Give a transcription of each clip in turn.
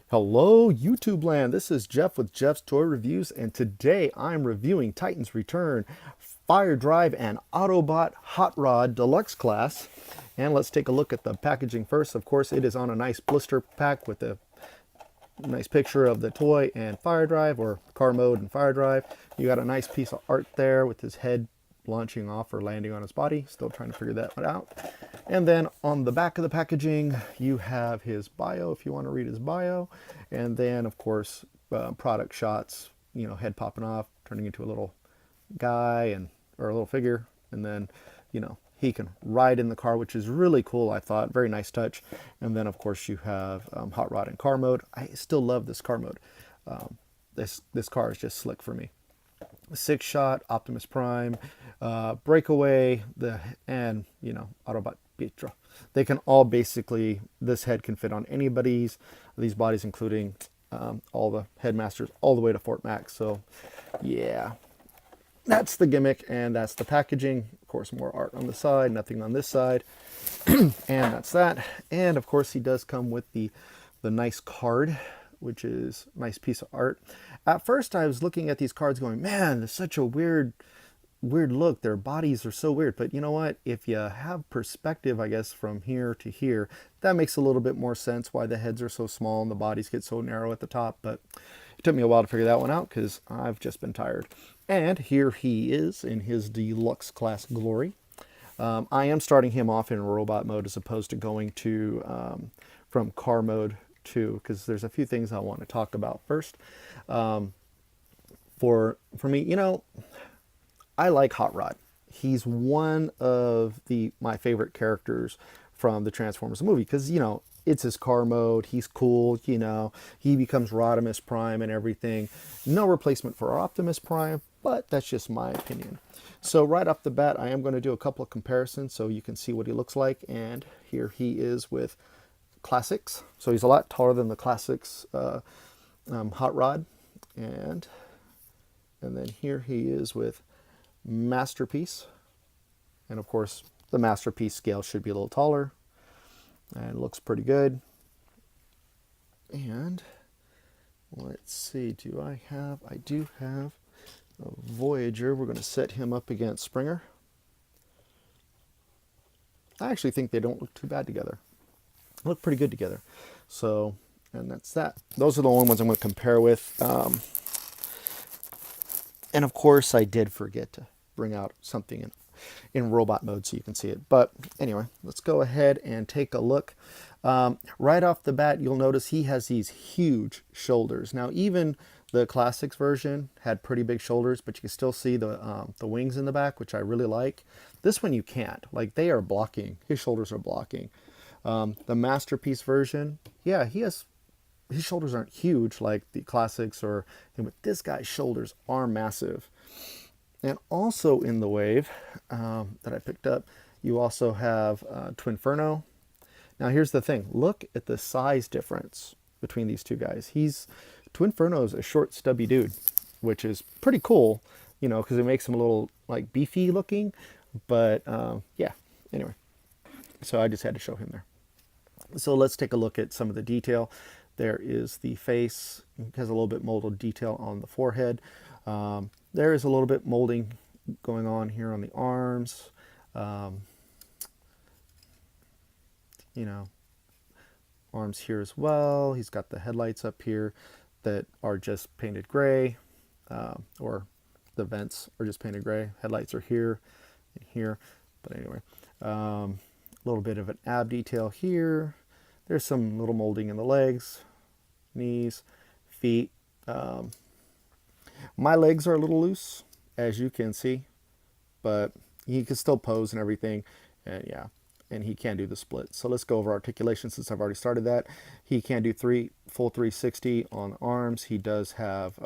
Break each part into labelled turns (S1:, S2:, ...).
S1: Hello, YouTube land. This is Jeff with Jeff's Toy Reviews, and today I'm reviewing Titan's Return, Firedrive, and Autobot Hot Rod Deluxe class. And let's take a look at the packaging first. Of course, it is on a nice blister pack with a nice picture of the toy and Firedrive, or car mode and Firedrive. You got a nice piece of art there with his head launching off or landing on his body. Still trying to figure that one out. And then on the back of the packaging, you have his bio if you want to read his bio. And then, of course, product shots, head popping off, turning into a little guy or a little figure. And then, he can ride in the car, which is really cool, I thought. Very nice touch. And then, of course, you have hot rod and car mode. I still love this car mode. This car is just slick for me. Six shot, Optimus Prime, Breakaway, and Autobot Pietro. They can all basically, this head can fit on anybody's these bodies, including all the headmasters, all the way to Fort Max. So yeah, that's the gimmick, and that's the packaging. Of course, more art on the side, nothing on this side, and that's that. And of course, he does come with the nice card, which is a nice piece of art. At first, I was looking at these cards going, man, it's such a weird look. Their bodies are so weird. But you know what? If you have perspective, I guess, from here to here, that makes a little bit more sense why the heads are so small and the bodies get so narrow at the top. But it took me a while to figure that one out because I've just been tired. And here he is in his deluxe class glory. I am starting him off in robot mode as opposed to going to from car mode too, because there's a few things I want to talk about first. For me, I like Hot Rod. He's one of my favorite characters from the Transformers movie because it's his car mode. He's cool. He becomes Rodimus Prime and everything. No replacement for Optimus Prime, but that's just my opinion. So right off the bat, I am going to do a couple of comparisons so you can see what he looks like. And here he is with Classics. So he's a lot taller than the Classics Hot Rod. And then here he is with Masterpiece. And of course, the Masterpiece scale should be a little taller. And it looks pretty good. And let's see, I do have a Voyager. We're going to set him up against Springer. I actually think they don't look too bad together. Look pretty good together. So, and that's that. Those are the only ones I'm going to compare with. And of course, I did forget to bring out something in robot mode so you can see it. But anyway, let's go ahead and take a look. Right off the bat, you'll notice he has these huge shoulders. Now, even the Classics version had pretty big shoulders, but you can still see the wings in the back, which I really like. This one you can't. Like, they are blocking. His shoulders are blocking. The Masterpiece version, yeah, his shoulders aren't huge like the Classics, but this guy's shoulders are massive. And also in the wave that I picked up, you also have Twinferno. Now here's the thing. Look at the size difference between these two guys. Twinferno is a short, stubby dude, which is pretty cool, because it makes him a little like beefy looking. But yeah, anyway. So I just had to show him there. So let's take a look at some of the detail. There is the face. It has a little bit molded detail on the forehead. There is a little bit molding going on here on the arms. Arms here as well. He's got the headlights up here that are just painted gray, or the vents are just painted gray. Headlights are here and here. But anyway, a little bit of an ab detail here. There's some little molding in the legs, knees, feet. My legs are a little loose, as you can see, but he can still pose and everything. And yeah, and he can do the split. So let's go over articulation since I've already started that. He can do full 360 on the arms. He does have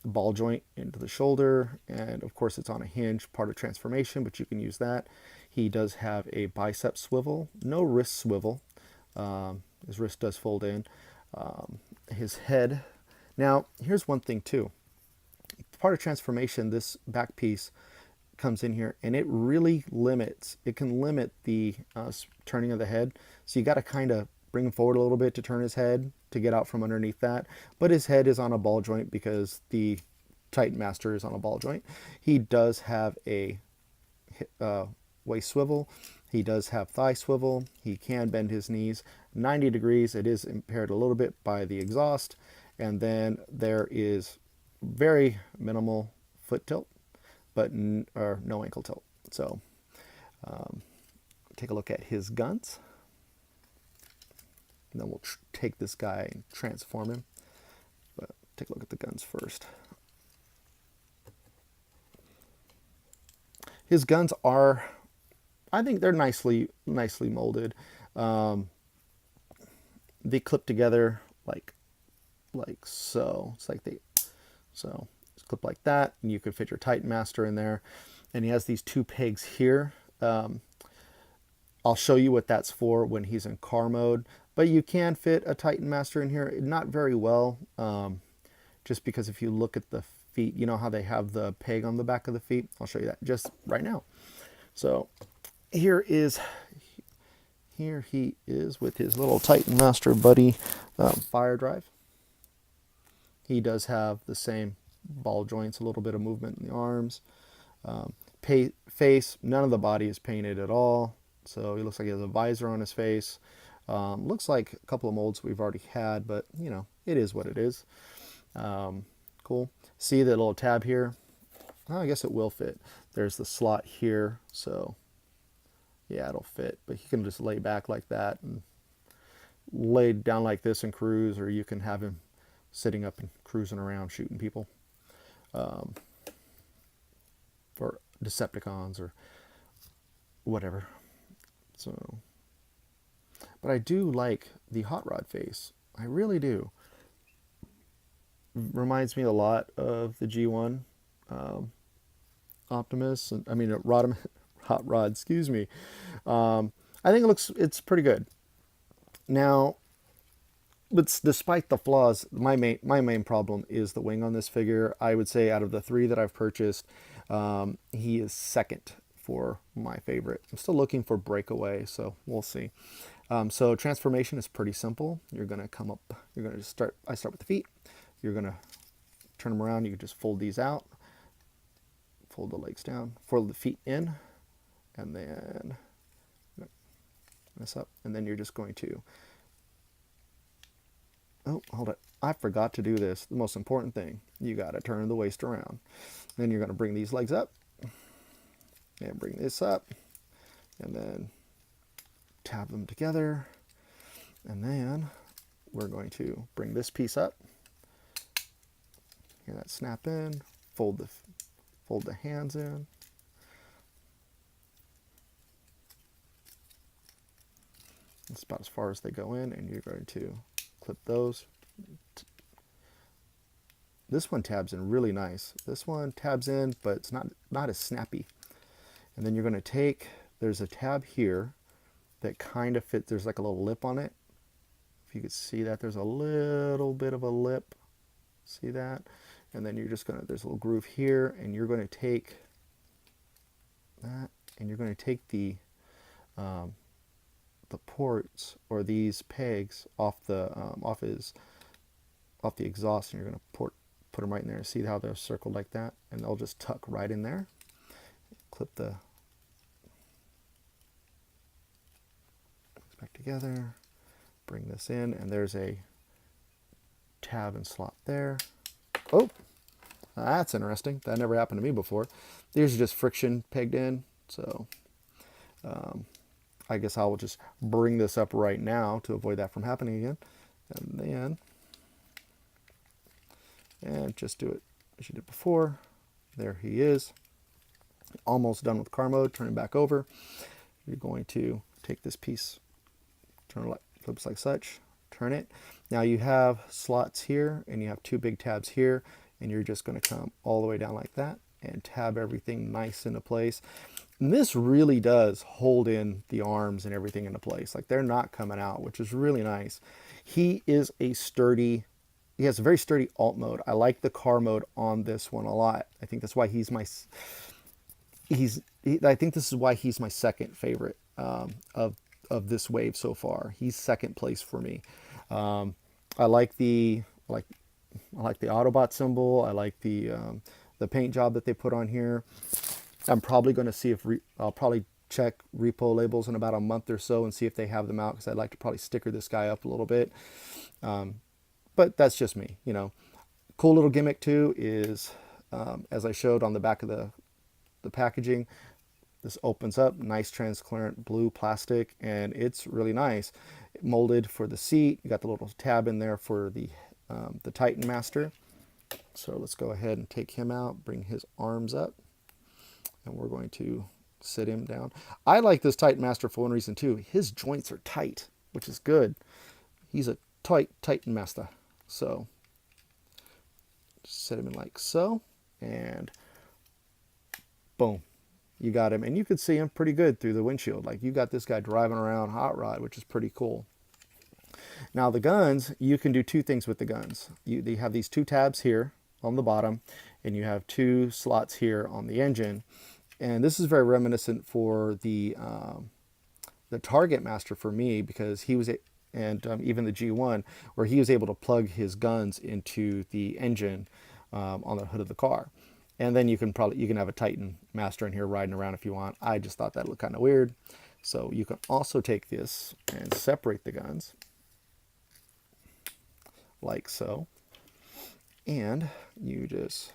S1: ball joint into the shoulder, and of course it's on a hinge, part of transformation, but you can use that. He does have a bicep swivel, no wrist swivel. His wrist does fold in. His head. Now, here's one thing too. Part of transformation, this back piece comes in here, and it can limit the turning of the head. So you got to kind of bring him forward a little bit to turn his head to get out from underneath that. But his head is on a ball joint because the Titan Master is on a ball joint. He does have a waist swivel. He does have thigh swivel. He can bend his knees 90 degrees. It is impaired a little bit by the exhaust. And then there is very minimal foot tilt, but no ankle tilt. So take a look at his guns. And then we'll take this guy and transform him. But take a look at the guns first. His guns are, I think they're nicely molded. They clip together like so. It's like so it's clipped like that, and you could fit your Titan Master in there. And he has these two pegs here. I'll show you what that's for when he's in car mode. But you can fit a Titan Master in here, not very well, just because if you look at the feet, you know how they have the peg on the back of the feet? I'll show you that just right now. So here he is with his little Titan Master buddy, Firedrive. He does have the same ball joints, a little bit of movement in the arms. Face, none of the body is painted at all. So he looks like he has a visor on his face. Looks like a couple of molds we've already had, but you know, it is what it is. Cool. See the little tab here? Oh, I guess it will fit. There's the slot here, so yeah, it'll fit. But you can just lay back like that and lay down like this and cruise, or you can have him sitting up and cruising around shooting people. Or Decepticons or whatever. So, but I do like the hot rod face. I really do. Reminds me a lot of the G1 Optimus, and I mean hot rod. Excuse me. I think it's pretty good. Now, but despite the flaws, my main problem is the wing on this figure. I would say out of the three that I've purchased, he is second for my favorite. I'm still looking for Breakaway, so we'll see. So transformation is pretty simple. You're gonna come up. You're gonna start. I start with the feet. You're gonna turn them around. You can just fold these out. Fold the legs down. Fold the feet in, and then this up. And then you're just going to. Oh, hold it. I forgot to do this. The most important thing. You got to turn the waist around. Then you're going to bring these legs up. And bring this up. And then tab them together. And then we're going to bring this piece up. Hear that snap in. Fold the hands in. That's about as far as they go in. And you're going to clip those. This one tabs in really nice. This one tabs in, but it's not as snappy. And then you're going to take, there's a tab here that kind of fits, there's like a little lip on it. If you could see that, there's a little bit of a lip. See that? And then you're just going to, there's a little groove here, and you're going to take that, and you're going to take the ports or these pegs off the exhaust, and you're going to put them right in there. See how they're circled like that, and they'll just tuck right in there. Clip the back together, bring this in, and there's a tab and slot there. Oh, that's interesting. That never happened to me before. These are just friction pegged in, so I guess I will just bring this up right now to avoid that from happening again. And just do it as you did before. There he is. Almost done with car mode. Turn it back over. You're going to take this piece, turn it, flips like such, turn it. Now you have slots here, and you have two big tabs here, and you're just going to come all the way down like that and tab everything nice into place. And this really does hold in the arms and everything into place. Like, they're not coming out, which is really nice. He is a sturdy, he has a very sturdy alt mode. I like the car mode on this one a lot. I think that's why he's my, I think this is why he's my second favorite of of this wave so far. He's second place for me. I like the Autobot symbol. I like the paint job that they put on here. I'm probably going to see if I'll probably check repo labels in about a month or so and see if they have them out, because I'd like to probably sticker this guy up a little bit. But that's just me, you know. Cool little gimmick too is, as I showed on the back of the packaging, this opens up, nice transparent blue plastic, and it's really nice. Molded for the seat. You got the little tab in there for the Titan Master. So let's go ahead and take him out, bring his arms up, and we're going to sit him down. I like this Titan Master for one reason too. His joints are tight, which is good. He's a tight Titan Master. So set him in like so, and boom, you got him. And you can see him pretty good through the windshield. Like, you got this guy driving around hot rod, which is pretty cool. Now the guns, you can do two things with the guns. They have these two tabs here on the bottom, and you have two slots here on the engine. And this is very reminiscent for the Target Master for me, because he was even the G1, where he was able to plug his guns into the engine on the hood of the car. And then you can have a Titan Master in here riding around if you want. I just thought that looked kind of weird. So you can also take this and separate the guns like so. And you just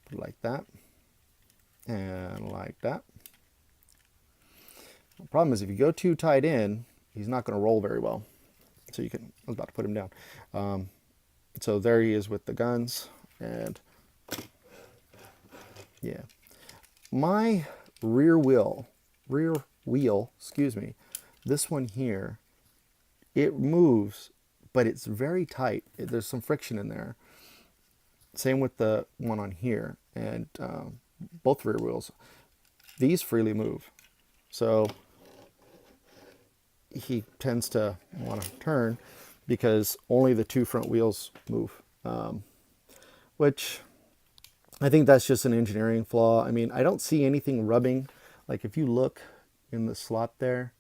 S1: put it like that and like that. The problem is, if you go too tight in, he's not going to roll very well. So I was about to put him down. So there he is with the guns. And yeah, my rear wheel, excuse me, this one here, it moves, but it's very tight. There's some friction in there. Same with the one on here, and both rear wheels, these freely move. So he tends to want to turn because only the two front wheels move, which I think that's just an engineering flaw. I mean, I don't see anything rubbing. Like, if you look in the slot there,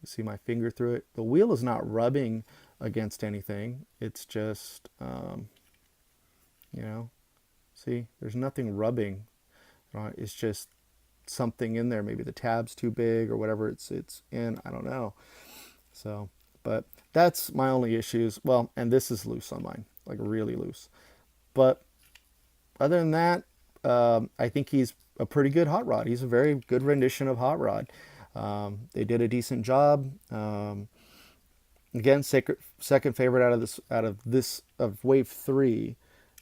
S1: you see my finger through it. The wheel is not rubbing against anything. It's just, you know, see, there's nothing rubbing. It's just something in there. Maybe the tab's too big or whatever it's in. I don't know. So, but that's my only issues. Well, and this is loose on mine, like really loose. But other than that, I think he's a pretty good hot rod. He's a very good rendition of hot rod. They did a decent job. Again, second favorite out of Wave 3,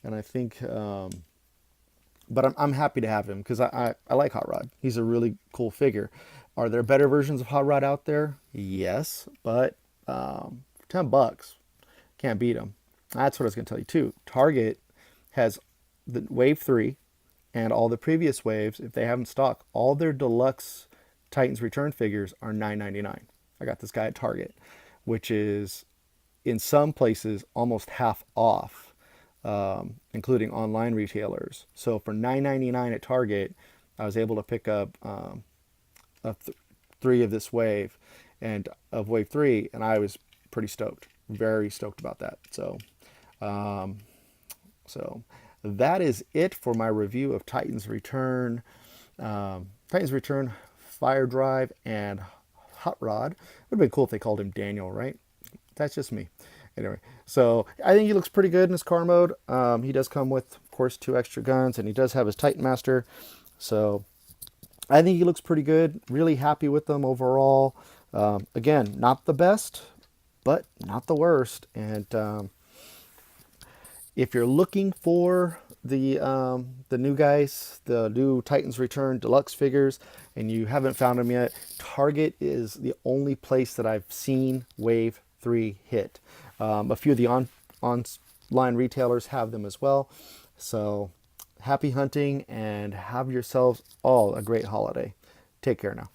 S1: and I think. But I'm happy to have him because I like Hot Rod. He's a really cool figure. Are there better versions of Hot Rod out there? Yes, but for $10, can't beat them. That's what I was going to tell you too. Target has the Wave 3 and all the previous waves. If they have in stock, all their deluxe Titans Return figures are $9.99. I got this guy at Target, which is in some places almost half off. Including online retailers. So for $9.99 at Target, I was able to pick up 3 of this wave, and of Wave 3, and I was pretty stoked, very stoked about that. So, so that is it for my review of Titans Return, Firedrive, and Hot Rod. It would have been cool if they called him Daniel, right? That's just me. Anyway, so I think he looks pretty good in his car mode. He does come with, of course, 2 extra guns, and he does have his Titan Master. So I think he looks pretty good. Really happy with them overall. Again, not the best, but not the worst. And if you're looking for the new guys, the new Titans Return Deluxe figures, and you haven't found them yet, Target is the only place that I've seen Wave 3 hit. A few of the online retailers have them as well. So happy hunting, and have yourselves all a great holiday. Take care now.